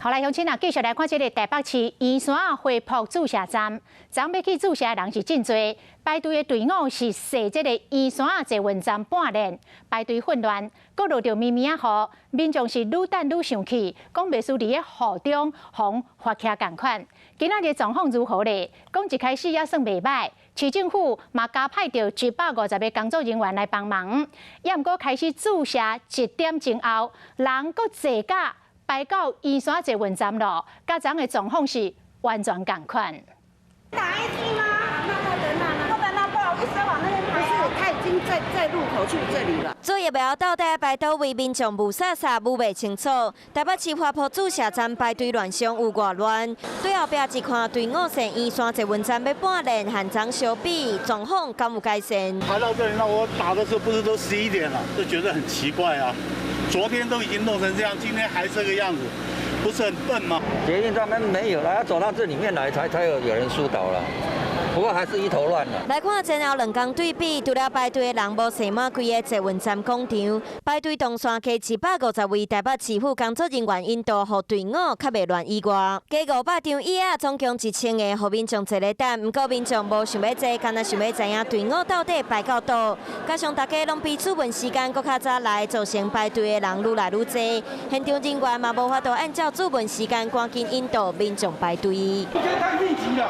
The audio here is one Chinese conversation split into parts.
好来，乡亲啊，继续来看这个台北市圆山回浦注射站，昨要去注射的人是真多，排队的队伍是设这个圆山捷运站半链，排队混乱，搁落着咪咪啊雨，民众是愈等愈生气，讲袂输伫咧雨中防发起共款。今仔日状况如何咧？讲一开始也算袂歹，市政府嘛加派着150个工作人员来帮忙，也毋过开始注射1点钟后，人搁坐甲。 排到圆山捷运站咯，甲昨的状况是完全同款。打一剂吗？那个人啊，不然不好意思往那边排。不是，他已经在入口处这里了。作业苗到底排到位民众无啥无袂清楚。台北市花圃注射站排队乱象有偌乱，对后壁一看队伍线圆山捷运站要半链，和昨相比，状况敢有改善？排到这里，那我打的时候不是都11点了，就觉得很奇怪啊。 昨天都已经弄成这样，今天还这个样子，不是很笨吗？捷运站没有了，要走到这里面来才有人疏导了。不过还是一头乱了。来看前后两天对比，除了排队的人无塞满规个捷运站广场，排队动线加150位台北市府工作人员引导，互队伍较袂乱以外，加500张椅仔，总共1000个，互民众坐咧等。不过民众无想要坐，干那想要知影队伍到底排到倒。加上大家拢比主文时间搁较早来，造成排队的人愈来愈多。现场人员嘛无法度按照主文时间赶紧引导民众排队。太密集了。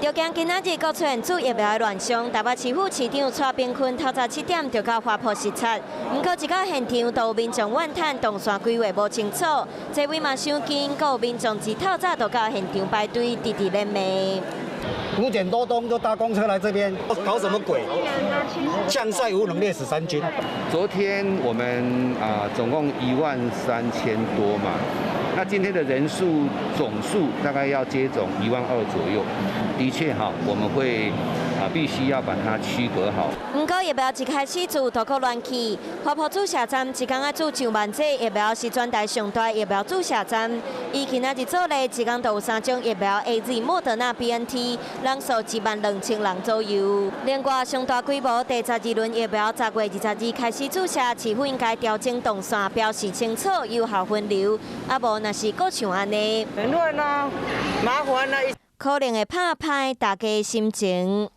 就惊今仔日搁出现注疫苗的乱象，台北市府市长蔡炳坤透早7点就到花圃视察，不过一到现场，都有民众怨叹动线规划无清楚，座位嘛伤紧，搁有民众自透早就到现场排队，直连骂。 5点多钟就搭公车来这边，搞什么鬼？将赛无能，烈士3军。昨天我们总共13000多嘛，那今天的人数总数大概要接种12000左右。的确哈，我们会必须要把它区隔好。不过疫苗一开始就都够乱起，花圃注射站一天啊做上万剂疫苗，是全台上大疫苗注射站。伊今仔日做咧，一天都有3种疫苗 ，AZ、莫德纳、BNT。 人数12000人左右。另外，上大规模第12轮疫苗10月22日开始注射，市府应该调整动线，标示清楚，有效分流。啊无，若是搁像安尼，很乱啊，麻烦啊。可能会拍歹大家心情。